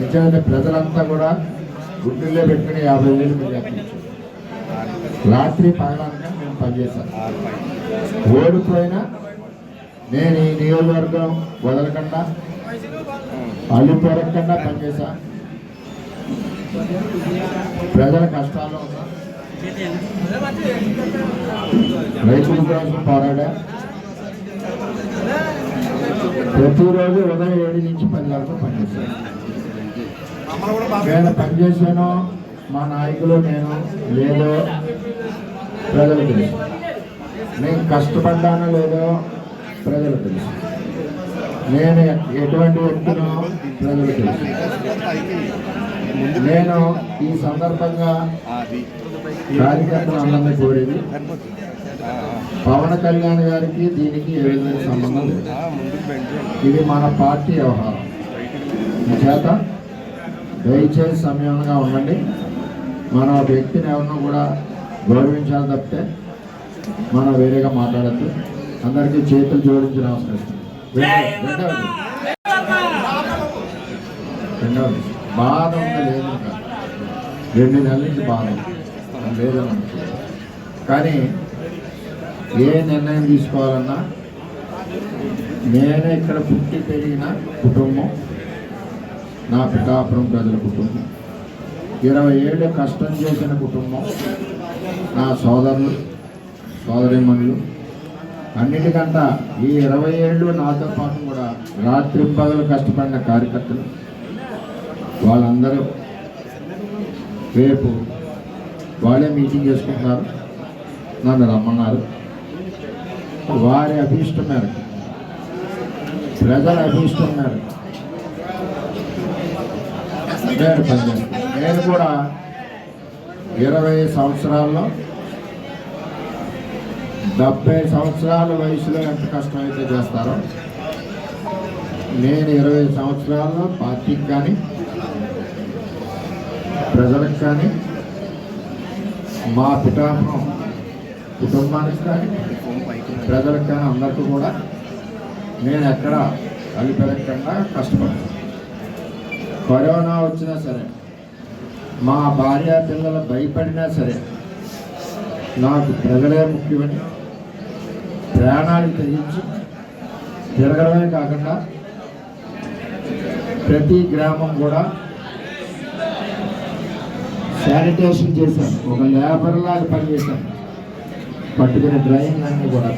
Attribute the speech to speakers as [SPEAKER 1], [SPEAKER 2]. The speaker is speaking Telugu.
[SPEAKER 1] నిజంగా ప్రజలంతా కూడా గుడ్డుల్లో పెట్టుకుని 50,000 మెజార్టీ ఇచ్చారు. రాత్రి పగలనగా మేము పనిచేశాను. ఓడిపోయినా నేను ఈ నియోజకవర్గం వదలకుండా అల్లు పొరకుండా పనిచేశా. ప్రజల కష్టాల్లో ఉన్నా రైతుల కోసం పోరాడా. ప్రతిరోజు ఉదయం 7 నుంచి 10 వరకు పనిచేశాను. నేను పనిచేశాను, మా నాయకులు నేను లేదో ప్రజలు తెలుసు. నేను కష్టపడ్డానో లేదో ప్రజలు తెలుసు. నేను ఎటువంటి వ్యక్తినో ప్రజలు తెలుసు. నేను ఈ సందర్భంగా కార్యకర్తలు అందరినీ కోరేది, పవన్ కళ్యాణ్ గారికి దీనికి ఏ విధమైన సంబంధం లేదు. ఇది మన పార్టీ వ్యవహారం. చేత దయచేసి సమయంగా ఉండండి. మన వ్యక్తిని ఎవరినో కూడా గౌరవించాలి తప్పితే మనం వేరేగా మాట్లాడద్దు. అందరికీ చేతులు జోడించి నమస్కరిస్తాం. రెండవది బాధ ఉంది లేదు, 2 నెలల నుంచి బాధ లేదని కానీ ఏ నిర్ణయం తీసుకోవాలన్నా నేను ఇక్కడ పుట్టి పెరిగిన కుటుంబం, నా పిఠాపురం ప్రజల కుటుంబం, 20 ఏళ్ళు కష్టం చేసిన కుటుంబం, నా సోదరులు సోదరీమణులు, అన్నిటికంటా ఈ 20 ఏళ్ళు నాతో పాటు కూడా రాత్రింపగలు కష్టపడిన కార్యకర్తలు, వాళ్ళందరూ రేపు వాళ్ళే మీటింగ్ చేసుకుంటున్నారు. నన్ను రమ్మన్నారు. వారి అభీష్టం మేరకు, ప్రజల అభీష్టం మేరకు నేను పనిచేస్తాను. నేను కూడా 20 సంవత్సరాల్లో 70 సంవత్సరాల వయసులో ఎంత కష్టమైతే చేస్తారో నేను 20 సంవత్సరాల్లో పార్టీకి కానీ ప్రజలకు కానీ మా పిఠాపురం కుటుంబానికి కానీ ప్రజలకు కానీ అందరికీ కూడా నేను ఎక్కడ అలిపెరగకుండా కష్టపడతాను. కరోనా వచ్చినా సరే, మా భార్య పిల్లలు భయపడినా సరే, నాకు ప్రజలే ముఖ్యమని ప్రాణాలు తెగించి తిరగడమే కాకుండా ప్రతి గ్రామం కూడా శానిటేషన్ చేశాను. ఒక లేబర్ లాగా పనిచేశాను. పట్టుకునే డ్రైవింగ్ అన్నీ కూడా